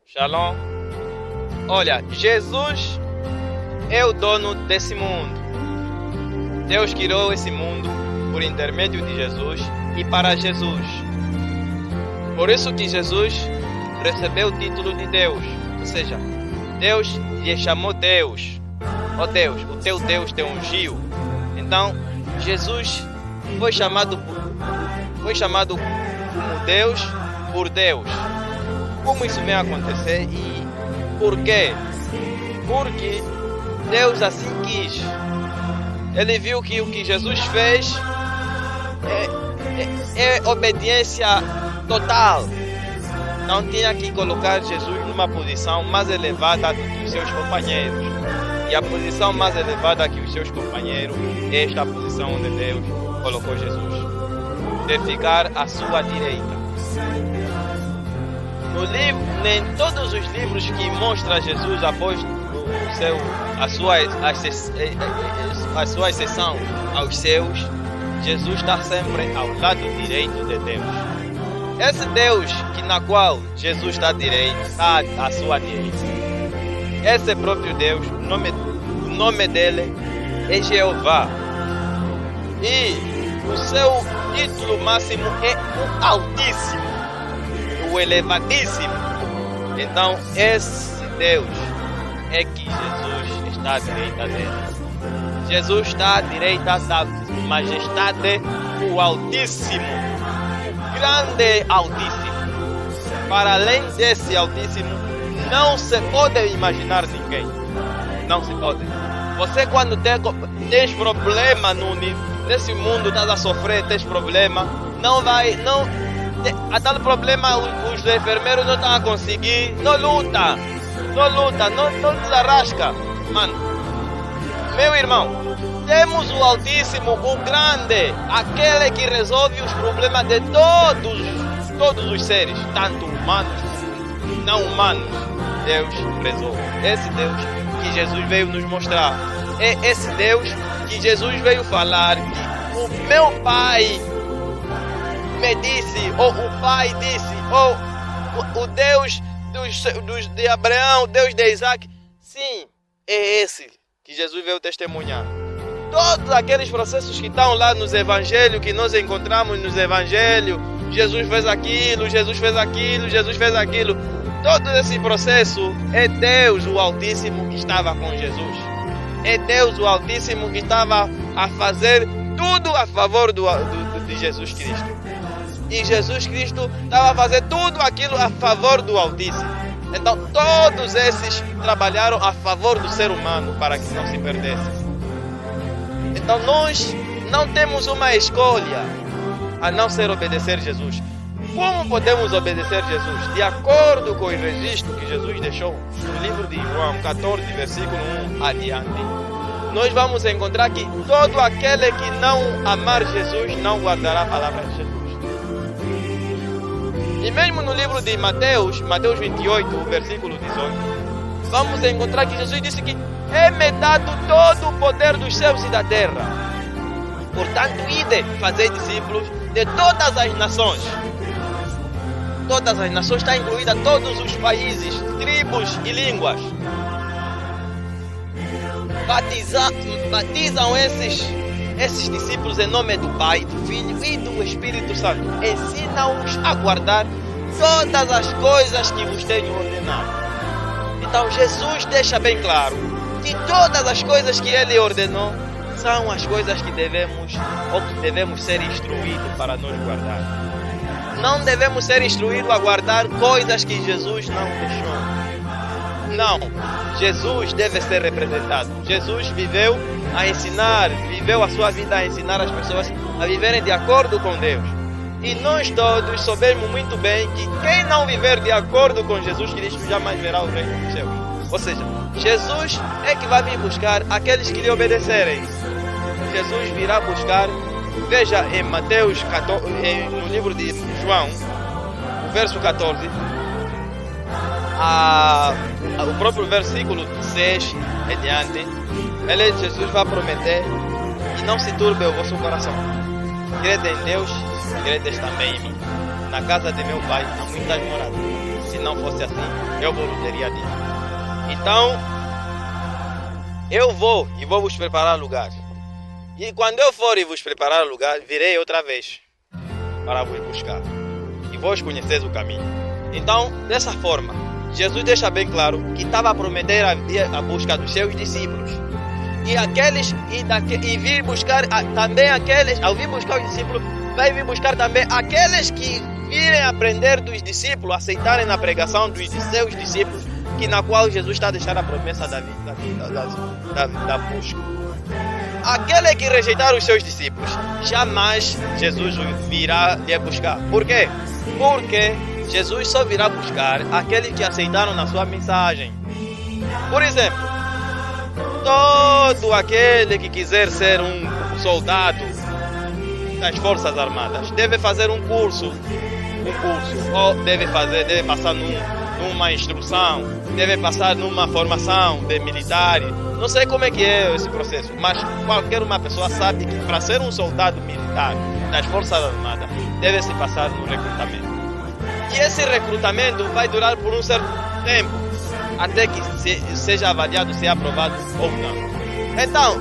Shalom. Olha, Jesus é o dono desse mundo. Deus criou esse mundo por intermédio de Jesus e para Jesus. Por isso que Jesus recebeu o título de Deus. Ou seja, Deus lhe chamou Deus. Ó Deus, o teu Deus te ungiu. Então, Jesus foi chamado como Deus por Deus. Como isso vem acontecer e por quê? Porque Deus assim quis. Ele viu que o que Jesus fez é obediência total. Não tinha que colocar Jesus numa posição mais elevada do que os seus companheiros. E a posição mais elevada que os seus companheiros é esta posição onde Deus colocou Jesus, de ficar à sua direita. No livro, em todos os livros que mostram Jesus após a sua ascensão aos céus, Jesus está sempre ao lado direito de Deus. Esse Deus na qual Jesus está à sua direita. Esse próprio Deus, o nome dele é Jeová. E o seu título máximo é o Altíssimo, o Elevadíssimo. Então, esse Deus é que Jesus está à direita dele. Jesus está à direita da majestade, o Altíssimo, o grande Altíssimo. Para além desse Altíssimo, não se pode imaginar ninguém. Não se pode. Você quando tens problema nesse mundo, estás a sofrer, tens problema, a tal problema os enfermeiros não estão a conseguir, não luta, não desarrasca. Mano, meu irmão, temos o Altíssimo, o grande, aquele que resolve os problemas de todos os seres, tanto humanos como não humanos. Deus resolve. Esse Deus que Jesus veio nos mostrar. É esse Deus que Jesus veio falar que o meu Pai me disse, ou o Pai disse, ou o Deus de Abraão, o Deus de Isaac. Sim, é esse que Jesus veio testemunhar. Todos aqueles processos que estão lá nos evangelhos, que nós encontramos nos evangelhos, Jesus fez aquilo, Jesus fez aquilo, Jesus fez aquilo. Todo esse processo é Deus, o Altíssimo, que estava com Jesus. É Deus, o Altíssimo, que estava a fazer tudo a favor de Jesus Cristo. E Jesus Cristo estava a fazer tudo aquilo a favor do Altíssimo. Então, todos esses trabalharam a favor do ser humano para que não se perdesse. Então, nós não temos uma escolha a não ser obedecer Jesus. Como podemos obedecer Jesus? De acordo com o registro que Jesus deixou no livro de João 14, versículo 1 adiante, nós vamos encontrar que todo aquele que não amar Jesus não guardará a palavra de Jesus. E mesmo no livro de Mateus 28, versículo 18, vamos encontrar que Jesus disse que é-me dado todo o poder dos céus e da terra. Portanto, ide, fazer discípulos de todas as nações. Todas as nações está incluída todos os países, tribos e línguas. Batizam esses discípulos em nome do Pai, do Filho e do Espírito Santo. Ensinam-os a guardar todas as coisas que vos tenho ordenado. Então Jesus deixa bem claro que todas as coisas que Ele ordenou são as coisas que devemos ser instruídos para nos guardar. Não devemos ser instruídos a guardar coisas que Jesus não deixou. Não, Jesus deve ser representado. Jesus viveu a ensinar, viveu a sua vida a ensinar as pessoas a viverem de acordo com Deus. E nós todos sabemos muito bem que quem não viver de acordo com Jesus Cristo jamais verá o reino dos céus. Ou seja, Jesus é que vai vir buscar aqueles que lhe obedecerem. Jesus virá buscar. Veja em Mateus 14, no livro de João, o verso 14, o próprio versículo 6 em diante, Jesus vai prometer que não se turbe o vosso coração. Crede em Deus, credes também em mim. Na casa de meu Pai há muitas moradas. Se não fosse assim, eu vos teria dito. Então, eu vou e vou vos preparar lugar. E quando eu for e vos preparar lugar, virei outra vez para vos buscar. E vós conheceis o caminho. Então, dessa forma, Jesus deixa bem claro que estava a prometer a busca dos seus discípulos. E vir buscar também aqueles, ao vir buscar os discípulos, vai vir buscar também aqueles que virem aprender dos discípulos, aceitarem a pregação dos seus discípulos, na qual Jesus está a deixar a promessa da busca. Aquele que rejeitar os seus discípulos, jamais Jesus virá lhe buscar. Por quê? Porque Jesus só virá buscar aqueles que aceitaram na sua mensagem. Por exemplo, todo aquele que quiser ser um soldado das Forças Armadas deve fazer um curso, ou deve passar numa instrução, deve passar numa formação de militares. Não sei como é que é esse processo, mas qualquer uma pessoa sabe que para ser um soldado militar das Forças Armadas deve-se passar no recrutamento. E esse recrutamento vai durar por um certo tempo, até que seja avaliado se é aprovado ou não. Então,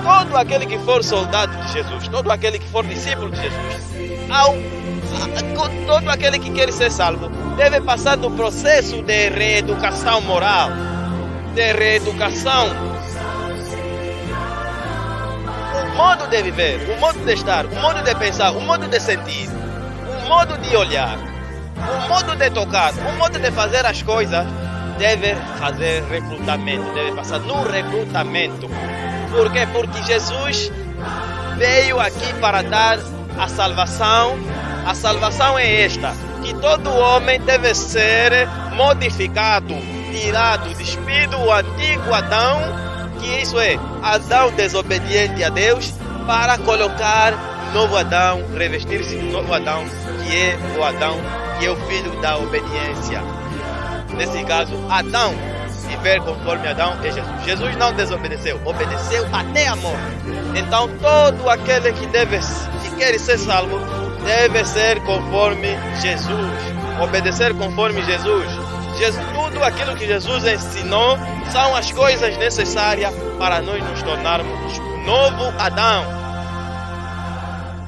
todo aquele que for soldado de Jesus, todo aquele que for discípulo de Jesus, todo aquele que quer ser salvo, deve passar no processo de reeducação moral, de reeducação. O modo de viver, o modo de estar, o modo de pensar, o modo de sentir, o modo de olhar, o modo de tocar, o modo de fazer as coisas, deve fazer recrutamento, deve passar no recrutamento. Por quê? Porque Jesus veio aqui para dar a salvação. A salvação é esta, que todo homem deve ser modificado, tirado, despido o antigo Adão, que isso é, Adão desobediente a Deus, para colocar novo Adão, revestir-se do novo Adão, que é o Adão, que é o filho da obediência. Nesse caso, Adão, viver conforme Adão é Jesus. Jesus não desobedeceu, obedeceu até a morte. Então, todo aquele que quer ser salvo, deve ser conforme Jesus, obedecer conforme Jesus. Tudo aquilo que Jesus ensinou são as coisas necessárias para nós nos tornarmos o novo Adão.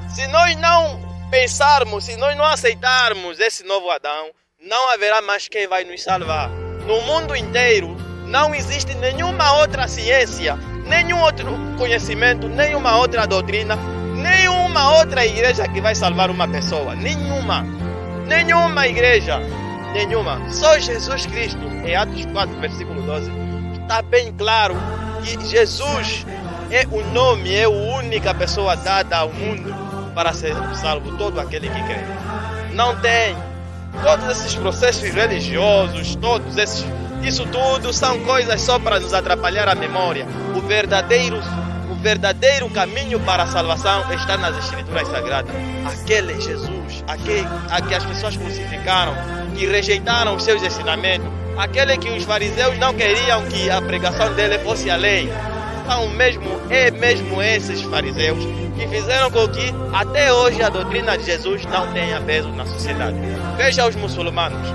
Se nós não pensarmos, se nós não aceitarmos esse novo Adão, não haverá mais quem vai nos salvar. No mundo inteiro não existe nenhuma outra ciência, nenhum outro conhecimento, nenhuma outra doutrina, nenhuma outra igreja que vai salvar uma pessoa. Nenhuma igreja. Nenhuma. Só Jesus Cristo. Em Atos 4, versículo 12, está bem claro que Jesus é o nome, é a única pessoa dada ao mundo para ser salvo todo aquele que crê. Não tem todos esses processos religiosos, isso tudo são coisas só para nos atrapalhar a memória. O verdadeiro caminho para a salvação está nas Escrituras Sagradas. Aquele Jesus, a que as pessoas crucificaram, que rejeitaram os seus ensinamentos, aquele que os fariseus não queriam que a pregação dele fosse a lei. São mesmo esses fariseus que fizeram com que até hoje a doutrina de Jesus não tenha peso na sociedade. Veja os muçulmanos.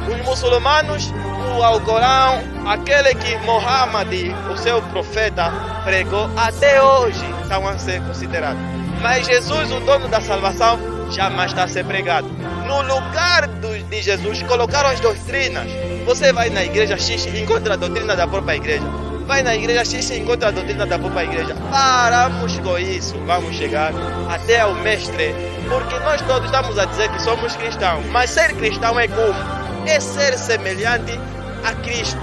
Os muçulmanos, o Alcorão, aquele que Muhammad, o seu profeta, pregou, até hoje estão a ser considerados. Mas Jesus, o dono da salvação, jamais está a ser pregado. No lugar de Jesus, colocaram as doutrinas. Você vai na igreja X e encontra a doutrina da própria igreja. Vai na igreja X e encontra a doutrina da própria igreja. Paramos com isso, vamos chegar até ao mestre. Porque nós todos estamos a dizer que somos cristãos. Mas ser cristão é como? É ser semelhante a Cristo.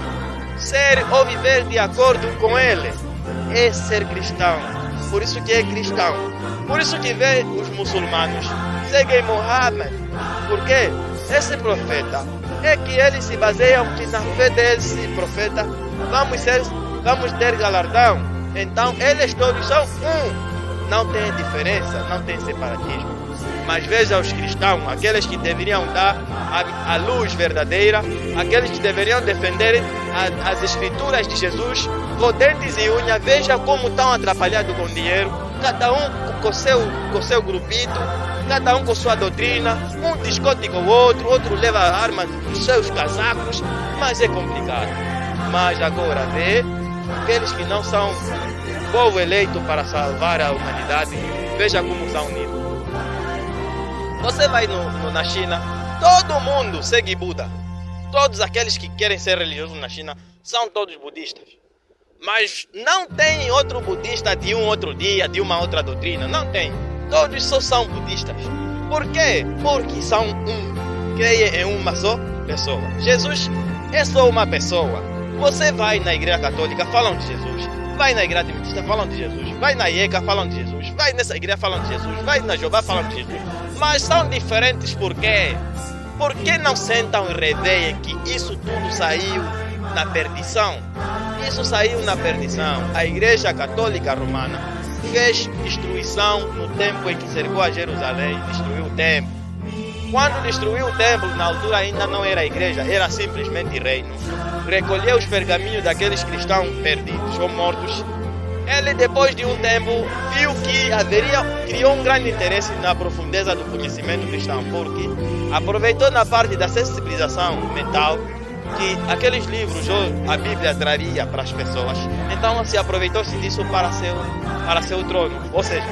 Ser ou viver de acordo com Ele. É ser cristão. Por isso que é cristão. Por isso que vê os muçulmanos seguem Muhammad. Porque esse profeta é que eles se baseiam que na fé desse profeta vamos ter galardão. Então eles todos são um. Não tem diferença, não tem separatismo. Mas veja os cristãos, aqueles que deveriam dar a luz verdadeira, aqueles que deveriam defender as escrituras de Jesus com dentes e unhas. Veja como estão atrapalhados com dinheiro, cada um com seu grupito, cada um com sua doutrina, um discute com o outro leva armas nos seus casacos, mas é complicado. Mas agora vê, aqueles que não são povo eleito para salvar a humanidade, veja como são unidos. Você vai na China, todo mundo segue Buda. Todos aqueles que querem ser religiosos na China são todos budistas. Mas não tem outro budista de um outro dia, de uma outra doutrina. Não tem. Todos só são budistas. Por quê? Porque são um. Creem em uma só pessoa. Jesus é só uma pessoa. Você vai na igreja católica, falam de Jesus. Vai na igreja adventista, falam de Jesus. Vai na IECA, falam de Jesus. Vai nessa igreja, falam de Jesus. Vai na Jeová, falam de Jesus. Mas são diferentes por quê? Por que não sentam e reveem que isso tudo saiu na perdição? Isso saiu na perdição. A Igreja Católica Romana fez destruição no tempo em que cercou a Jerusalém, destruiu o templo. Quando destruiu o templo, na altura ainda não era igreja, era simplesmente reino. Recolheu os pergaminhos daqueles cristãos perdidos ou mortos. Ele, depois de um tempo, viu que criou um grande interesse na profundeza do conhecimento cristão, porque aproveitou na parte da sensibilização mental que aqueles livros ou a Bíblia traria para as pessoas. Então se aproveitou-se disso para seu trono. Ou seja,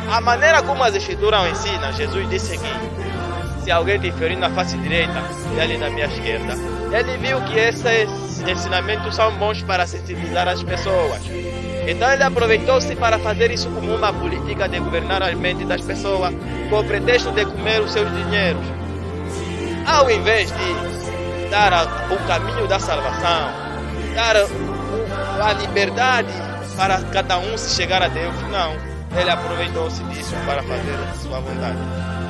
a maneira como as escrituras ensinam, Jesus disse que se alguém te ferir na face direita e ali na minha esquerda, ele viu que esses ensinamentos são bons para sensibilizar as pessoas. Então ele aproveitou-se para fazer isso como uma política de governar a mente das pessoas, com o pretexto de comer os seus dinheiros. Ao invés de dar o caminho da salvação, dar a liberdade para cada um se chegar a Deus, não. Ele aproveitou-se disso para fazer a sua vontade.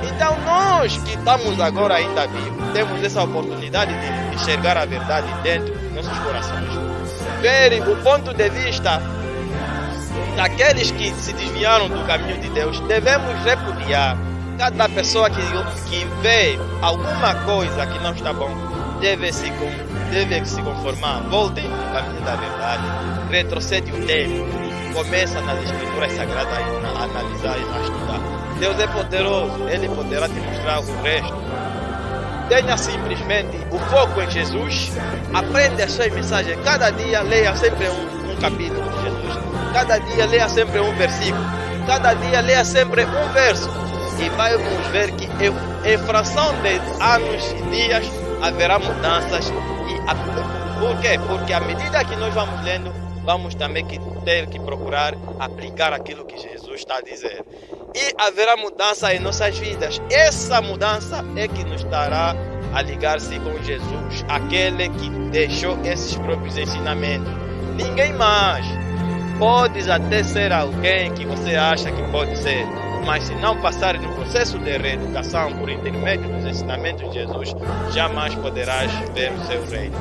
Então nós que estamos agora ainda vivos, temos essa oportunidade de enxergar a verdade dentro dos nossos corações. Ver o ponto de vista daqueles que se desviaram do caminho de Deus. Devemos repudiar cada pessoa que vê alguma coisa que não está bom, deve se conformar, voltem no caminho da verdade, retrocede o tempo, começa nas escrituras sagradas a analisar e a estudar. Deus é poderoso, Ele poderá te mostrar o resto. Tenha simplesmente o foco em Jesus, aprenda as suas mensagens, cada dia leia sempre um capítulo de Jesus. Cada dia leia sempre um versículo. Cada dia leia sempre um verso. E vamos ver que em fração de anos e dias haverá mudanças. Por quê? Porque à medida que nós vamos lendo, vamos também ter que procurar aplicar aquilo que Jesus está a dizer. E haverá mudança em nossas vidas. Essa mudança é que nos estará a ligar-se com Jesus, aquele que deixou esses próprios ensinamentos. Ninguém mais. Podes até ser alguém que você acha que pode ser, mas se não passar no processo de reeducação por intermédio dos ensinamentos de Jesus, jamais poderás ver o seu reino.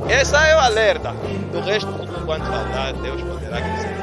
Esse é o alerta. Do resto, tudo quanto faltar, Deus poderá crescer.